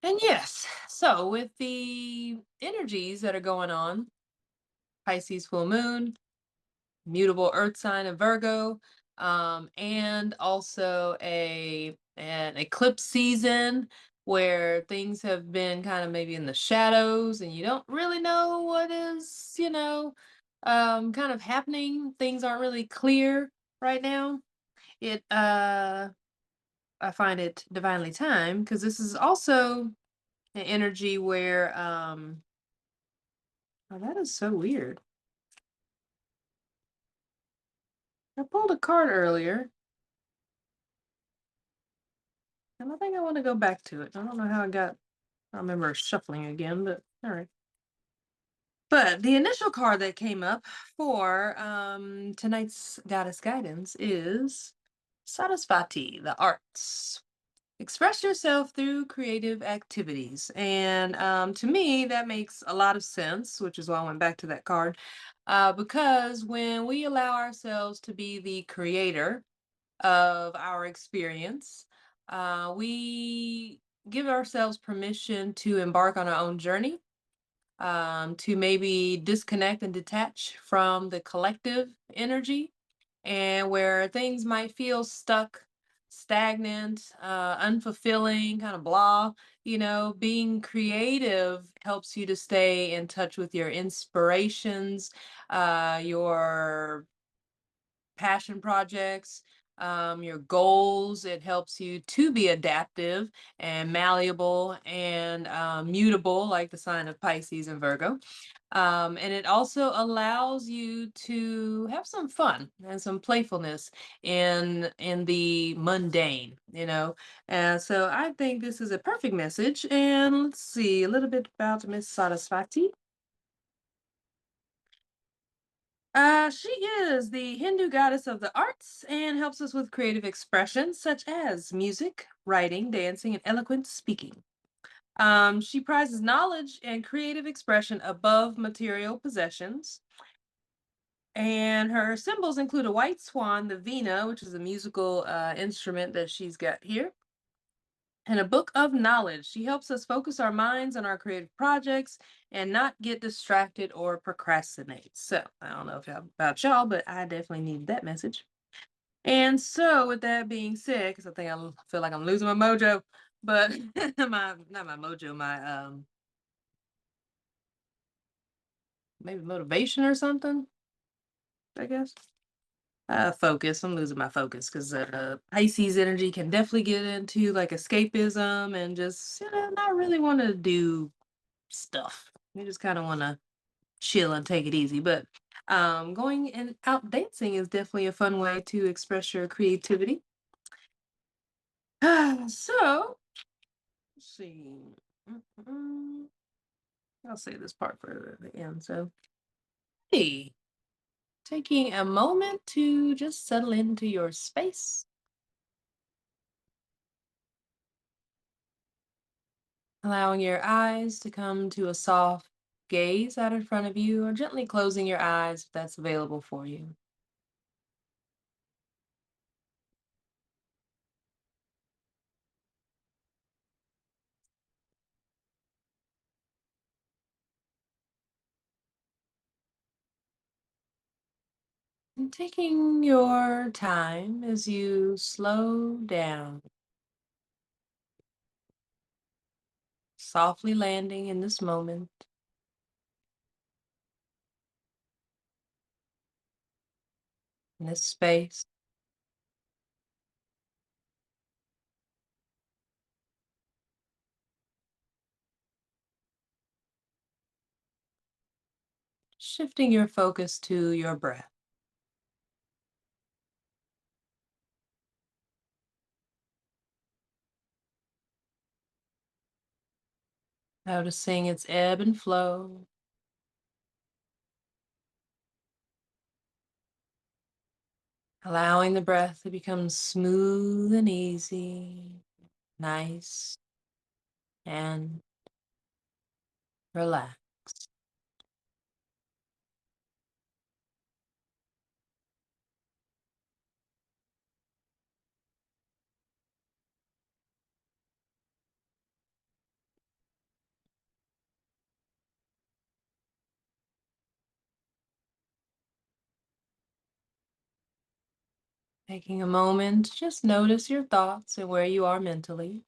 And yes, so with the energies that are going on, Pisces full moon, mutable earth sign of Virgo, and also an eclipse season where things have been kind of maybe in the shadows and you don't really know what is, kind of happening. Things aren't really clear right now. It I find it divinely timed because this is also an energy where oh, that is so weird. I pulled a card earlier, and I think I want to go back to it. I don't know how I remember shuffling again, but all right. But the initial card that came up for tonight's goddess guidance is Sarasvati, the arts. Express yourself through creative activities. And to me, that makes a lot of sense, which is why I went back to that card. Because when we allow ourselves to be the creator of our experience, we give ourselves permission to embark on our own journey, to maybe disconnect and detach from the collective energy, and where things might feel stuck, stagnant, unfulfilling, kind of blah. Being creative helps you to stay in touch with your inspirations, your passion projects, your goals. It helps you to be adaptive and malleable and mutable, like the sign of Pisces and Virgo. And it also allows you to have some fun and some playfulness in the mundane, And so I think this is a perfect message. And let's see a little bit about Miss Sarasvati. She is the Hindu goddess of the arts and helps us with creative expressions such as music, writing, dancing, and eloquent speaking. She prizes knowledge and creative expression above material possessions. And her symbols include a white swan, the vina, which is a musical instrument that she's got here, and a book of knowledge. She helps us focus our minds on our creative projects and not get distracted or procrastinate. So I don't know if about y'all, but I definitely need that message. And so with that being said, because I think I feel like I'm losing my mojo, but my not my mojo, my maybe motivation or something, I guess. Focus. I'm losing my focus because Pisces energy can definitely get into like escapism and just not really want to do stuff. You just kind of want to chill and take it easy. But going and out dancing is definitely a fun way to express your creativity. So, let's see. Mm, I'll say this part for the end. So, hey, taking a moment to just settle into your space, allowing your eyes to come to a soft gaze out in front of you, or gently closing your eyes if that's available for you. And taking your time as you slow down, softly landing in this moment, in this space, shifting your focus to your breath, noticing its ebb and flow, allowing the breath to become smooth and easy, nice and relaxed. Taking a moment to just notice your thoughts and where you are mentally.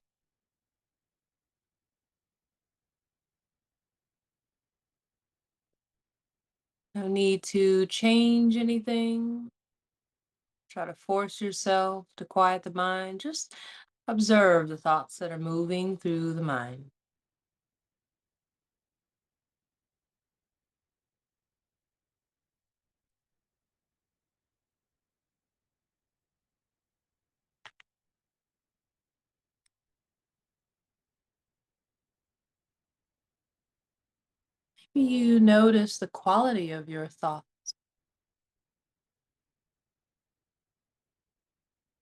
No need to change anything. Try to force yourself to quiet the mind. Just observe the thoughts that are moving through the mind. Maybe you notice the quality of your thoughts,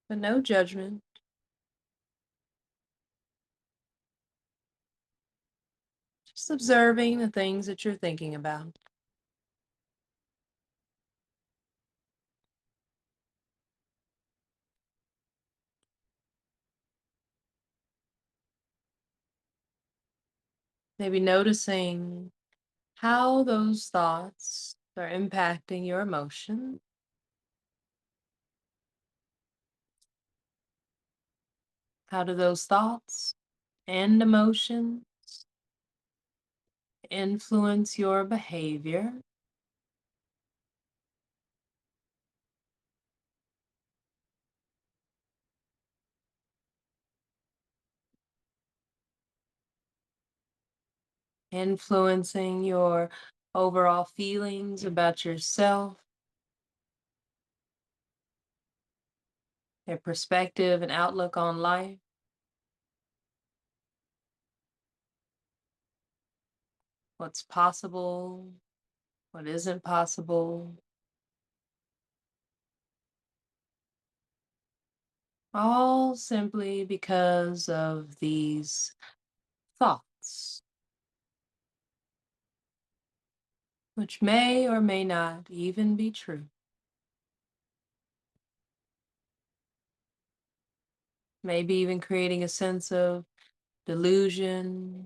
but no judgment. Just observing the things that you're thinking about. Maybe noticing how those thoughts are impacting your emotion. How do those thoughts and emotions influence your behavior? Influencing your overall feelings about yourself, your perspective and outlook on life, what's possible, what isn't possible, all simply because of these thoughts, which may or may not even be true. Maybe even creating a sense of delusion,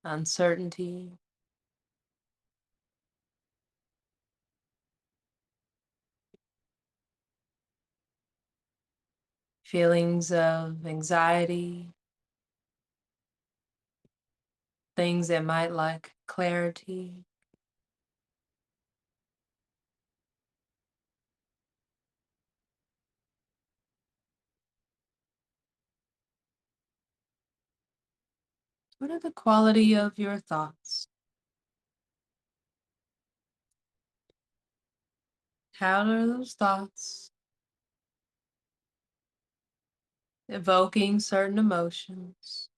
uncertainty, feelings of anxiety, things that might lack clarity. What are the quality of your thoughts? How are those thoughts evoking certain emotions?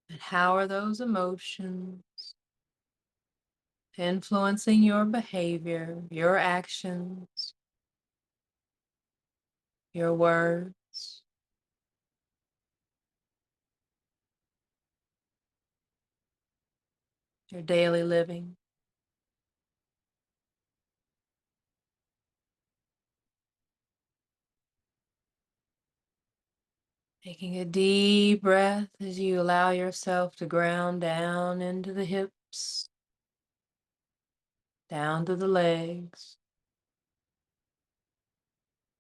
And how are those emotions influencing your behavior, your actions, your words, your daily living? Taking a deep breath as you allow yourself to ground down into the hips, down to the legs,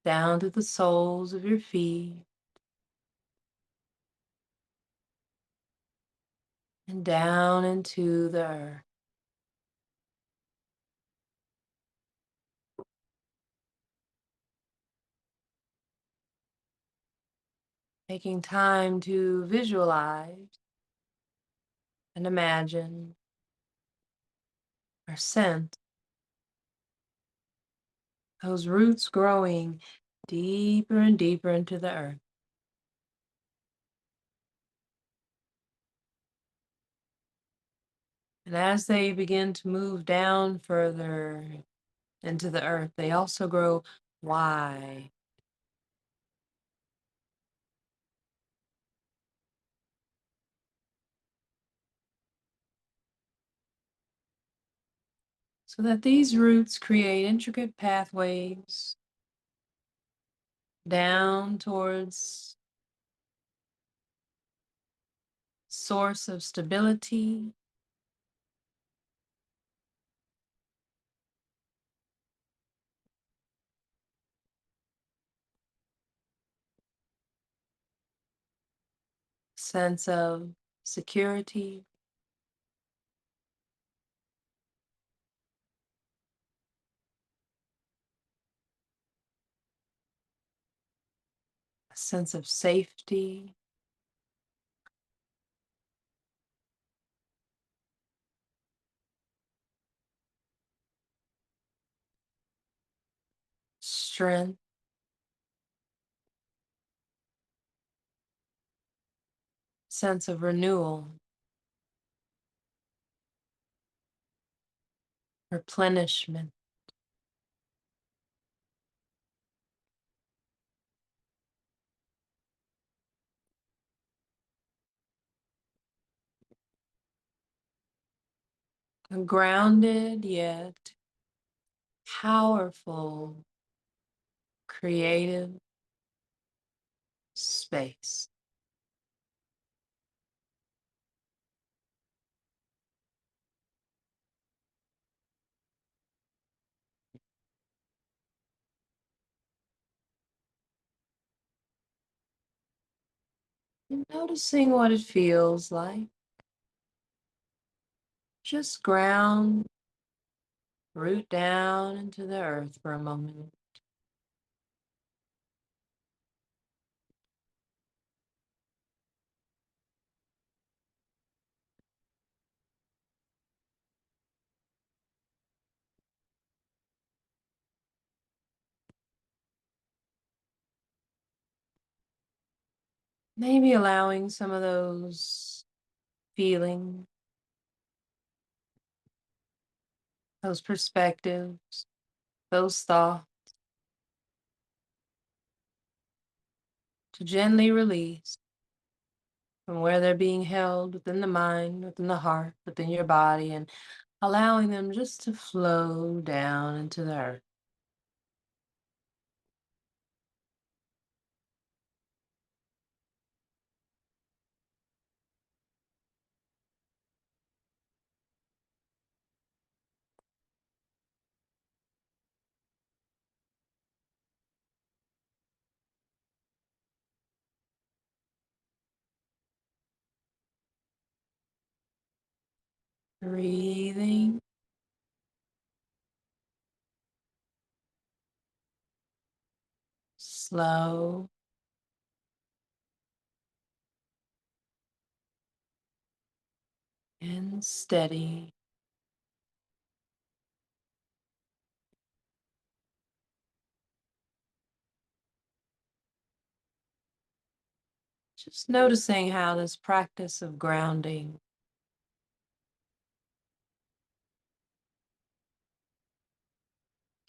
down to the soles of your feet, and down into the earth. Taking time to visualize and imagine or sense those roots growing deeper and deeper into the earth. And as they begin to move down further into the earth, they also grow wide, so that these roots create intricate pathways down towards source of stability, sense of security, a sense of safety, strength, sense of renewal, replenishment. A grounded yet powerful, creative space. And noticing what it feels like. Just ground, root down into the earth for a moment. Maybe allowing some of those feelings, those perspectives, those thoughts to gently release from where they're being held within the mind, within the heart, within your body, and allowing them just to flow down into the earth. Breathing, slow and steady. Just noticing how this practice of grounding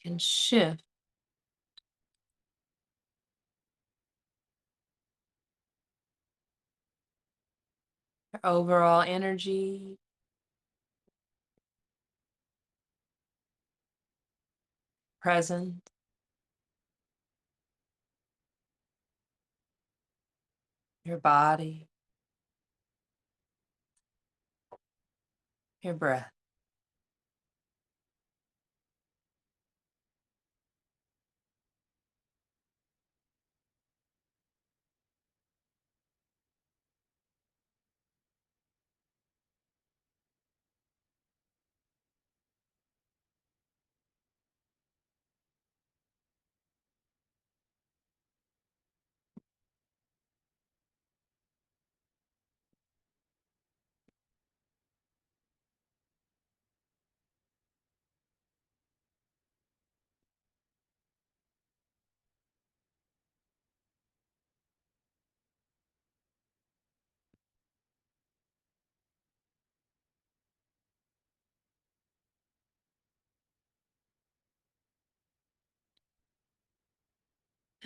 can shift your overall energy, present, your body, your breath.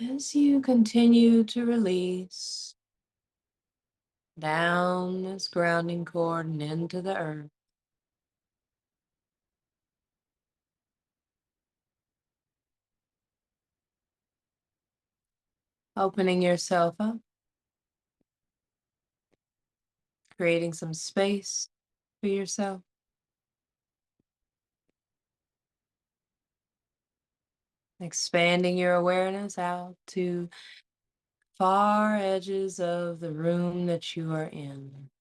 As you continue to release down this grounding cord and into the earth, opening yourself up, creating some space for yourself, expanding your awareness out to far edges of the room that you are in.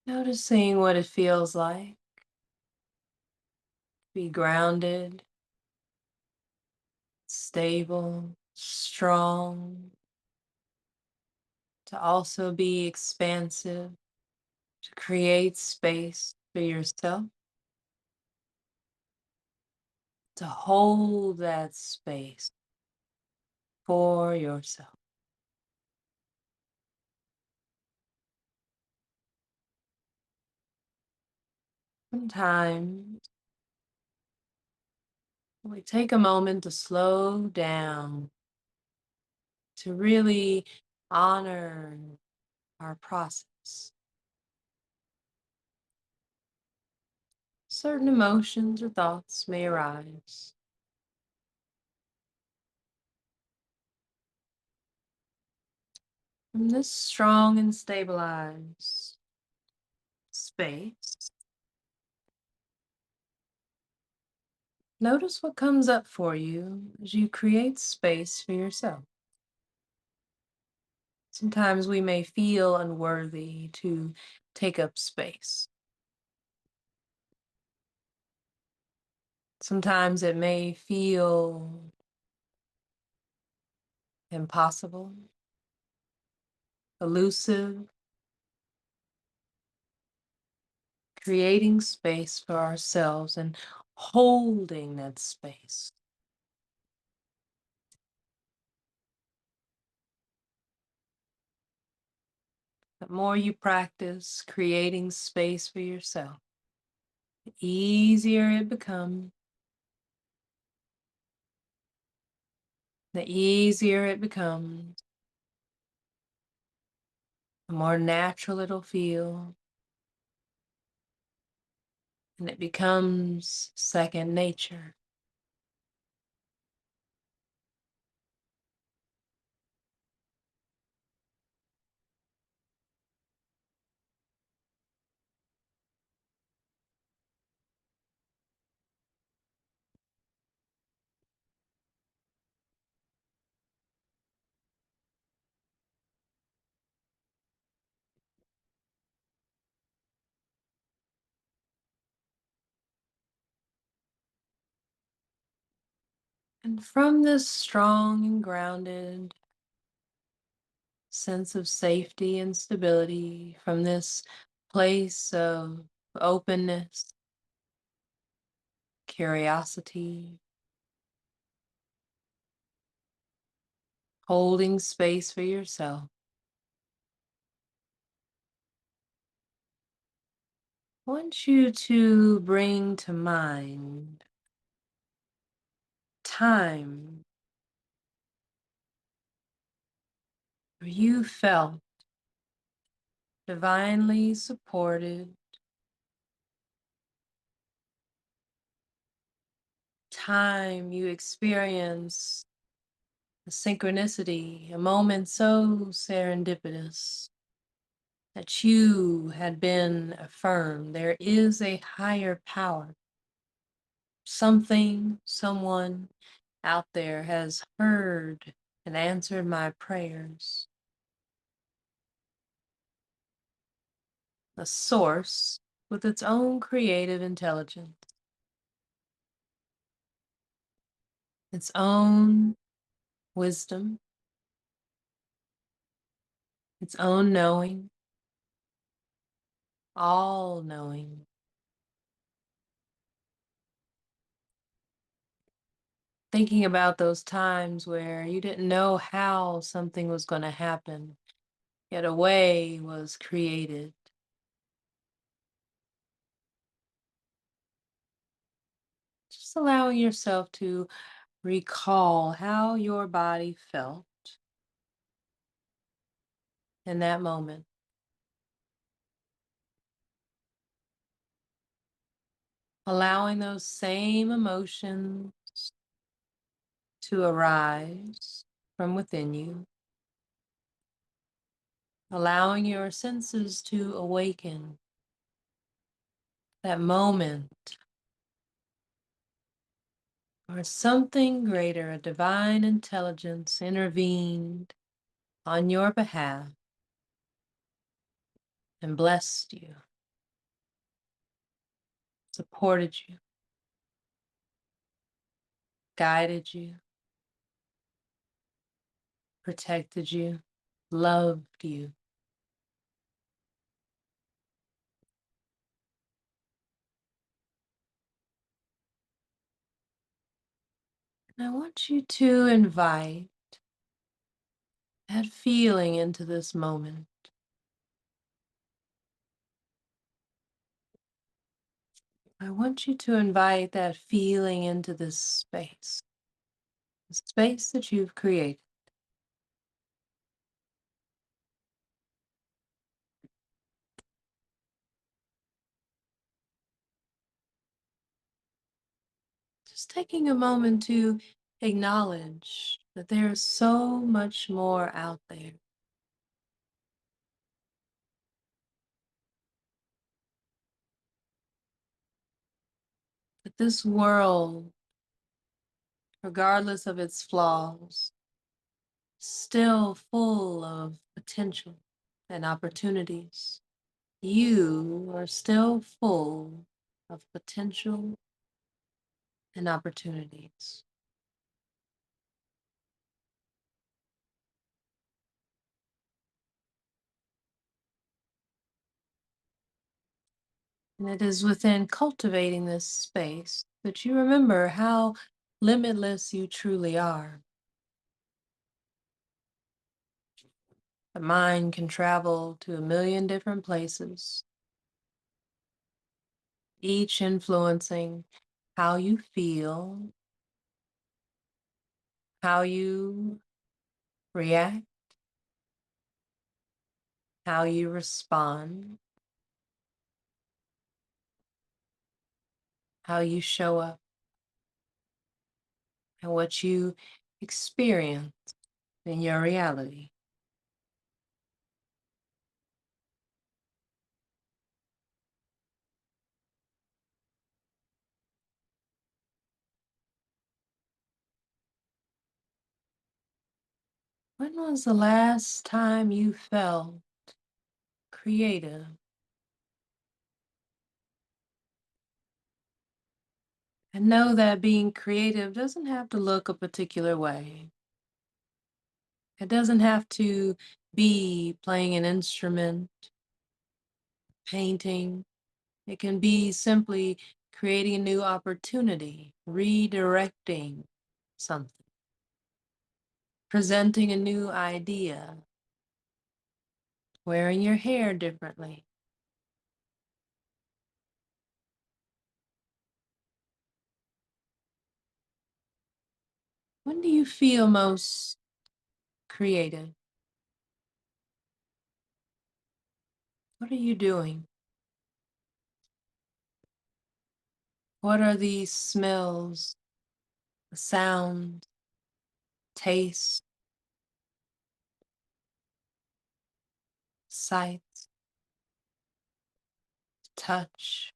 Noticing what it feels like to be grounded, stable, strong, to also be expansive, to create space for yourself, to hold that space for yourself. Sometimes we take a moment to slow down, to really honor our process. Certain emotions or thoughts may arise. From this strong and stabilized space, notice what comes up for you as you create space for yourself. Sometimes we may feel unworthy to take up space. Sometimes it may feel impossible, elusive. Creating space for ourselves and holding that space. The more you practice creating space for yourself, the easier it becomes. The easier it becomes, the more natural it'll feel, and it becomes second nature. And from this strong and grounded sense of safety and stability, from this place of openness, curiosity, holding space for yourself, I want you to bring to mind time where you felt divinely supported, time you experienced a synchronicity, a moment so serendipitous that you had been affirmed. There is a higher power. Something, someone out there has heard and answered my prayers. A source with its own creative intelligence, its own wisdom, its own knowing, all knowing. Thinking about those times where you didn't know how something was going to happen, yet a way was created. Just allowing yourself to recall how your body felt in that moment. Allowing those same emotions to arise from within you, allowing your senses to awaken. That moment where something greater, a divine intelligence, intervened on your behalf and blessed you, supported you, guided you, protected you, loved you. And I want you to invite that feeling into this moment. I want you to invite that feeling into this space, the space that you've created. Just taking a moment to acknowledge that there's so much more out there. That this world, regardless of its flaws, is still full of potential and opportunities. You are still full of potential and opportunities. And it is within cultivating this space that you remember how limitless you truly are. The mind can travel to a million different places, each influencing how you feel, how you react, how you respond, how you show up, and what you experience in your reality. When was the last time you felt creative? And know that being creative doesn't have to look a particular way. It doesn't have to be playing an instrument, painting. It can be simply creating a new opportunity, redirecting something, presenting a new idea, wearing your hair differently. When do you feel most creative? What are you doing? What are these smells, sounds, tastes, sights, touch,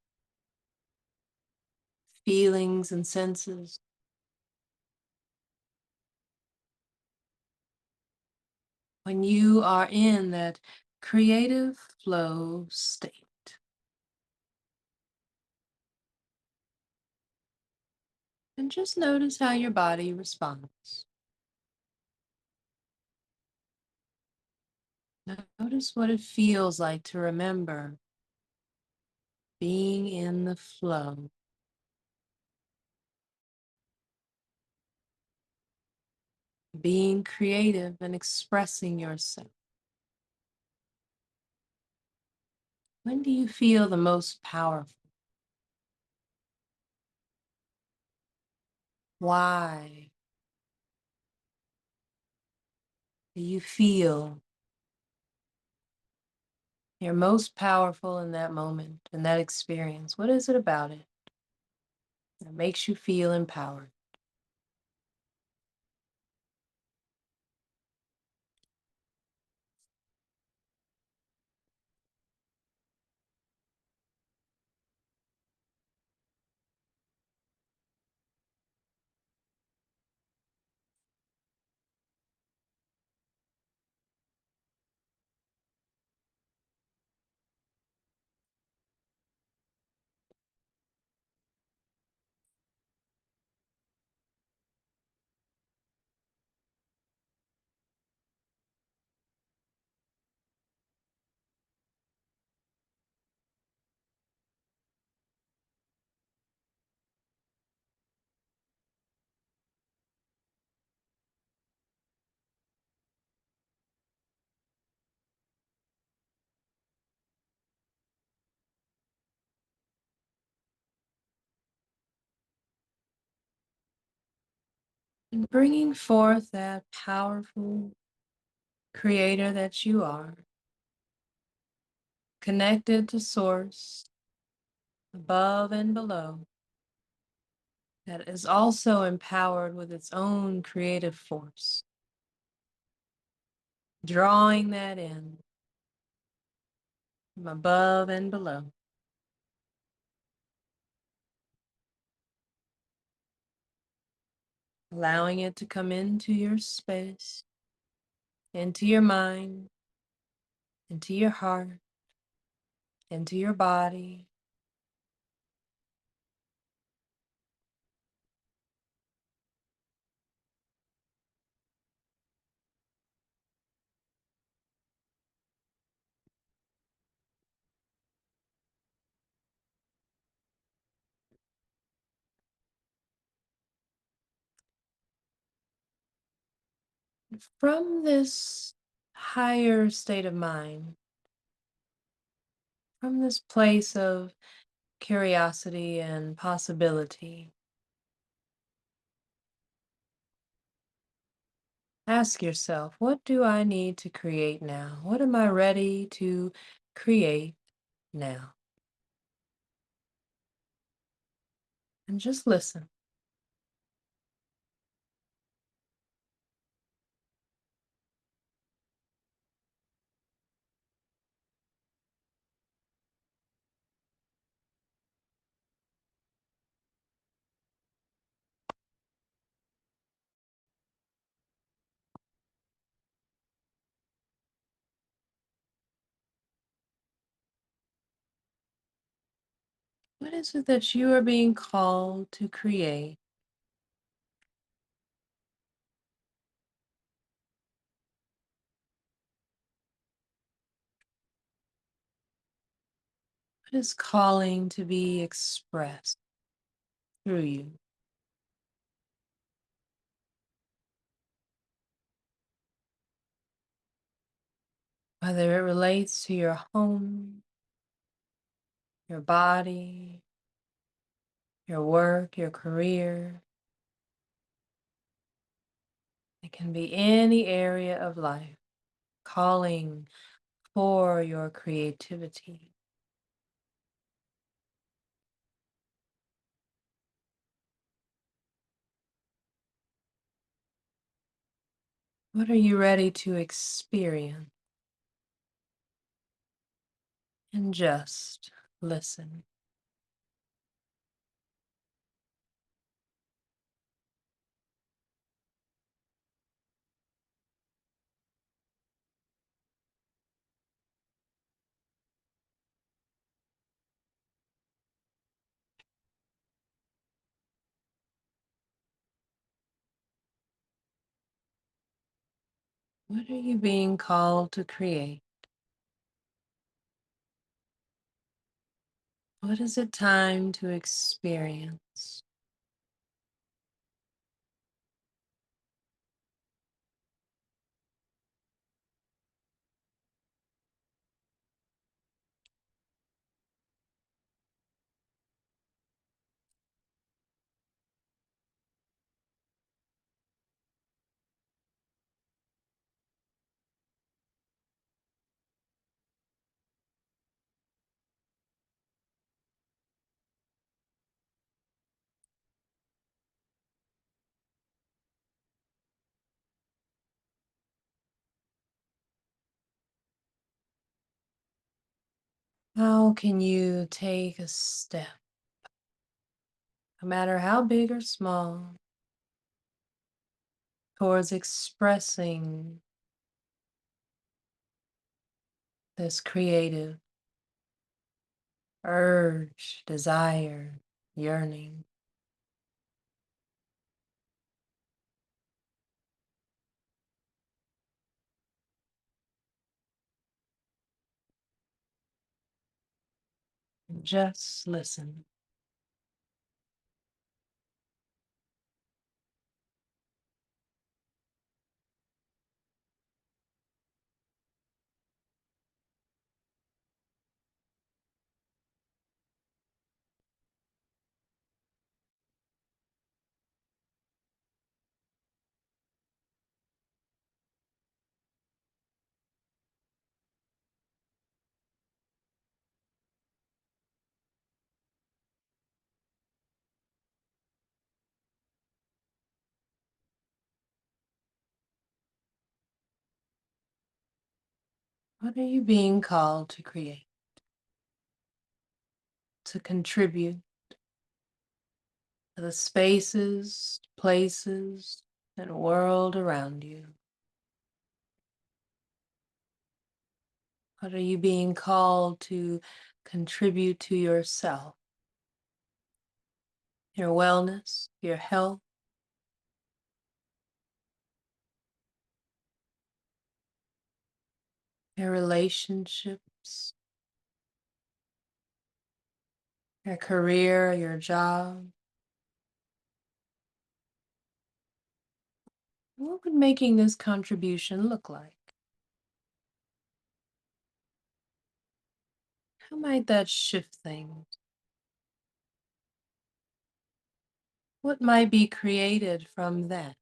feelings, and senses? When you are in that creative flow state. And just notice how your body responds. Notice what it feels like to remember being in the flow. Being creative and expressing yourself. When do you feel the most powerful? Why do you feel you're most powerful in that moment, in that experience? What is it about it that makes you feel empowered? and bringing forth that powerful creator that you are, connected to source, above and below, that is also empowered with its own creative force, drawing that in from above and below, allowing it to come into your space, into your mind, into your heart, into your body. From this higher state of mind, from this place of curiosity and possibility, ask yourself, what do I need to create now? What am I ready to create now? And just listen. What is it that you are being called to create? What is calling to be expressed through you? Whether it relates to your home, your body, your work, your career, it can be any area of life calling for your creativity. What are you ready to experience? And just listen. What are you being called to create? What is it time to experience? How can you take a step, no matter how big or small, towards expressing this creative urge, desire, yearning? Just listen. What are you being called to create, to contribute to the spaces, places, and world around you? What are you being called to contribute to yourself, your wellness, your health, your relationships, your career, your job? What would making this contribution look like? How might that shift things? What might be created from that?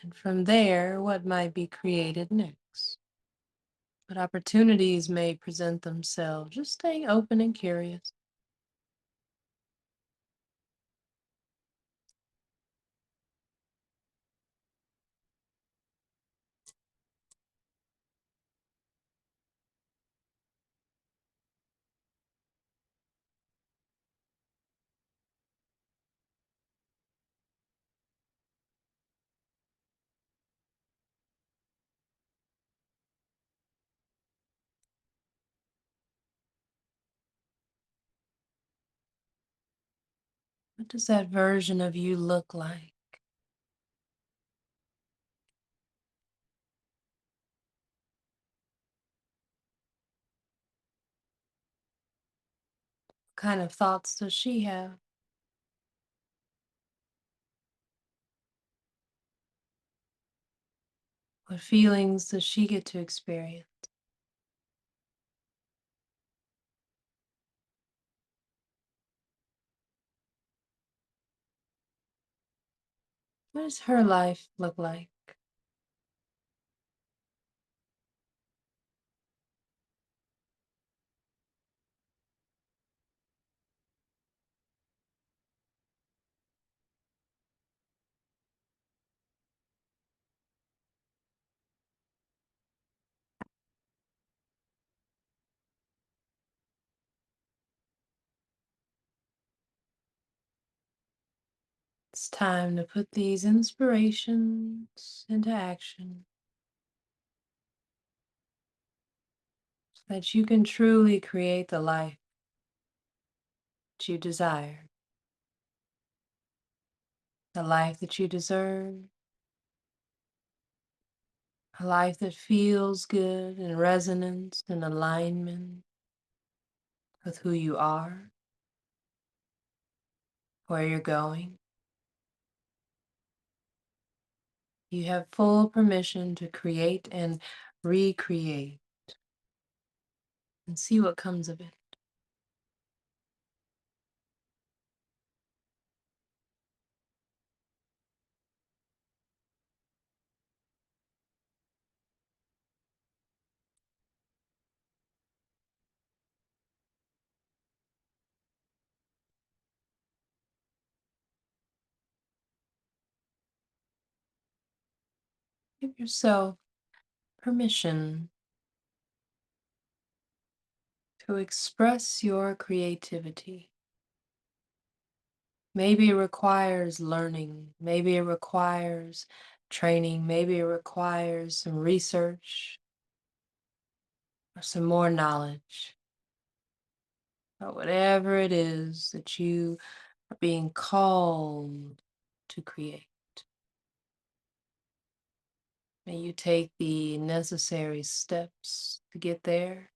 And from there, what might be created next? What opportunities may present themselves? Just staying open and curious. What does that version of you look like? What kind of thoughts does she have? What feelings does she get to experience? What does her life look like? It's time to put these inspirations into action so that you can truly create the life that you desire, the life that you deserve, a life that feels good in resonance and alignment with who you are, where you're going. You have full permission to create and recreate and see what comes of it. Give yourself permission to express your creativity. Maybe it requires learning, maybe it requires training, maybe it requires some research or some more knowledge. But whatever it is that you are being called to create, may you take the necessary steps to get there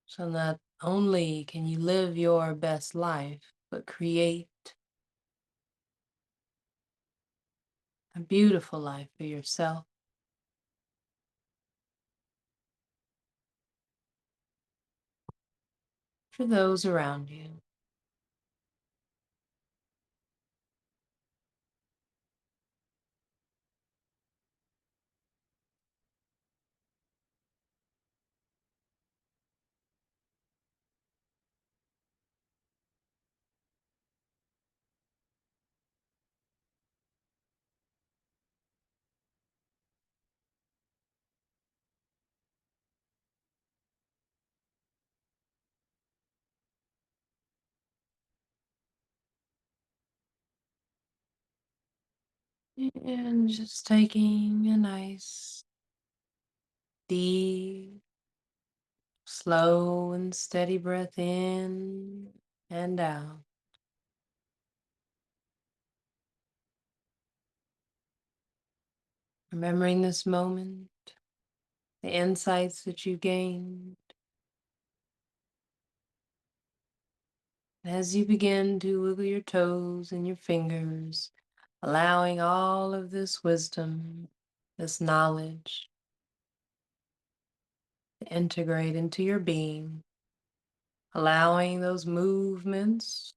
so not only can you live your best life, but create a beautiful life for yourself, for those around you. And just taking a nice, deep, slow and steady breath in and out. Remembering this moment, the insights that you gained. As you begin to wiggle your toes and your fingers, allowing all of this wisdom, this knowledge to integrate into your being, allowing those movements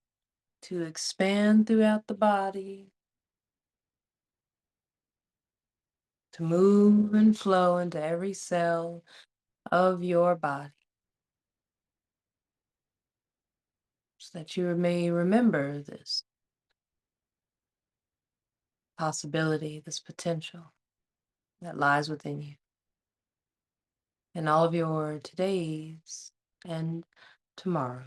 to expand throughout the body, to move and flow into every cell of your body, so that you may remember this possibility, this potential that lies within you in all of your todays and tomorrow.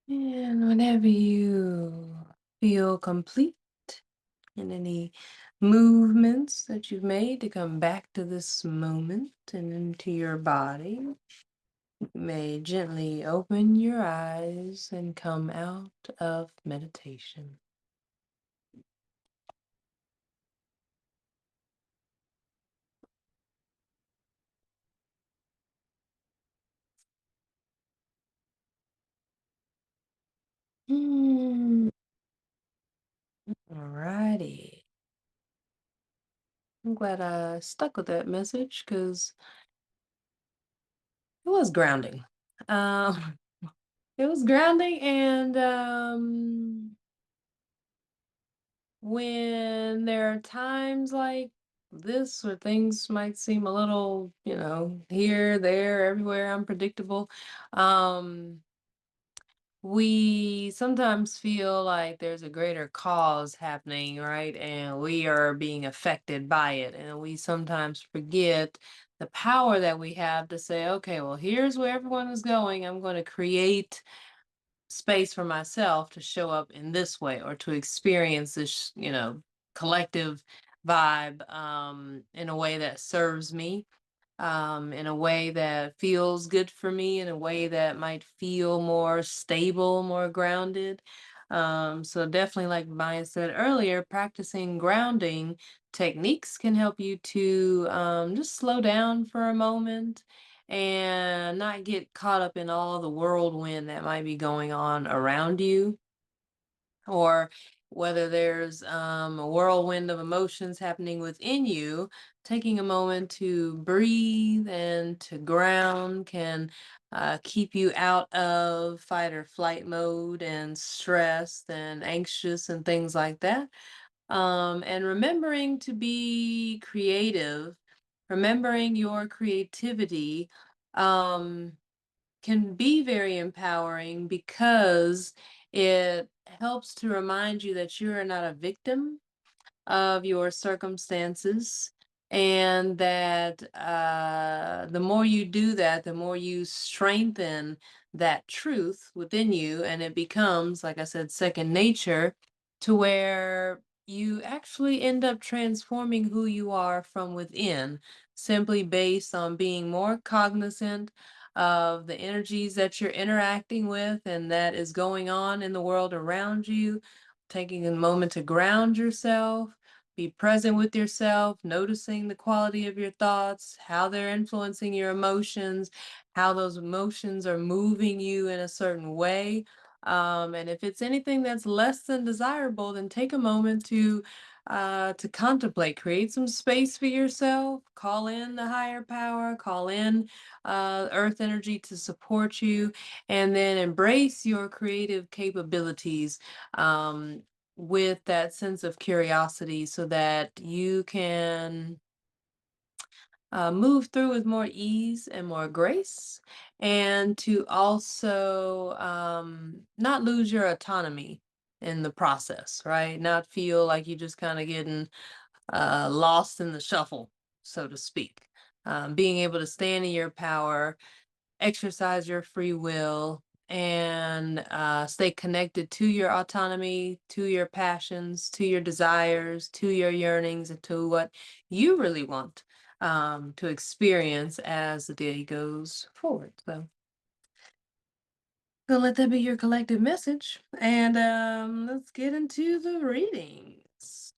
And whenever you feel complete in any movements that you've made to come back to this moment and into your body, you may gently open your eyes and come out of meditation. Mm, Alrighty. I'm glad I stuck with that message because it was grounding. Um, it was grounding, and when there are times like this where things might seem a little, here, there, everywhere, unpredictable, um, we sometimes feel like there's a greater cause happening, right? And we are being affected by it. And we sometimes forget the power that we have to say, okay, well, here's where everyone is going. I'm going to create space for myself to show up in this way, or to experience this, collective vibe in a way that serves me, in a way that feels good for me, in a way that might feel more stable, more grounded. So definitely, like Maya said earlier, practicing grounding techniques can help you to just slow down for a moment and not get caught up in all the whirlwind that might be going on around you, or whether there's a whirlwind of emotions happening within you. Taking a moment to breathe and to ground can keep you out of fight or flight mode and stressed and anxious and things like that. And remembering to be creative, remembering your creativity. Can be very empowering because it helps to remind you that you are not a victim of your circumstances, and that the more you do that, the more you strengthen that truth within you, and it becomes, like I said, second nature, to where you actually end up transforming who you are from within, simply based on being more cognizant of the energies that you're interacting with and that is going on in the world around you, taking a moment to ground yourself, be present with yourself, noticing the quality of your thoughts, how they're influencing your emotions, how those emotions are moving you in a certain way. And if it's anything that's less than desirable, then take a moment to contemplate, create some space for yourself, call in the higher power, call in earth energy to support you, and then embrace your creative capabilities. With that sense of curiosity, so that you can move through with more ease and more grace, and to also not lose your autonomy in the process, right? Not feel like you're just kind of getting lost in the shuffle, so to speak. Being able to stand in your power, exercise your free will, and stay connected to your autonomy, to your passions, to your desires, to your yearnings, and to what you really want to experience as the day goes forward. So, gonna let that be your collective message, and let's get into the readings.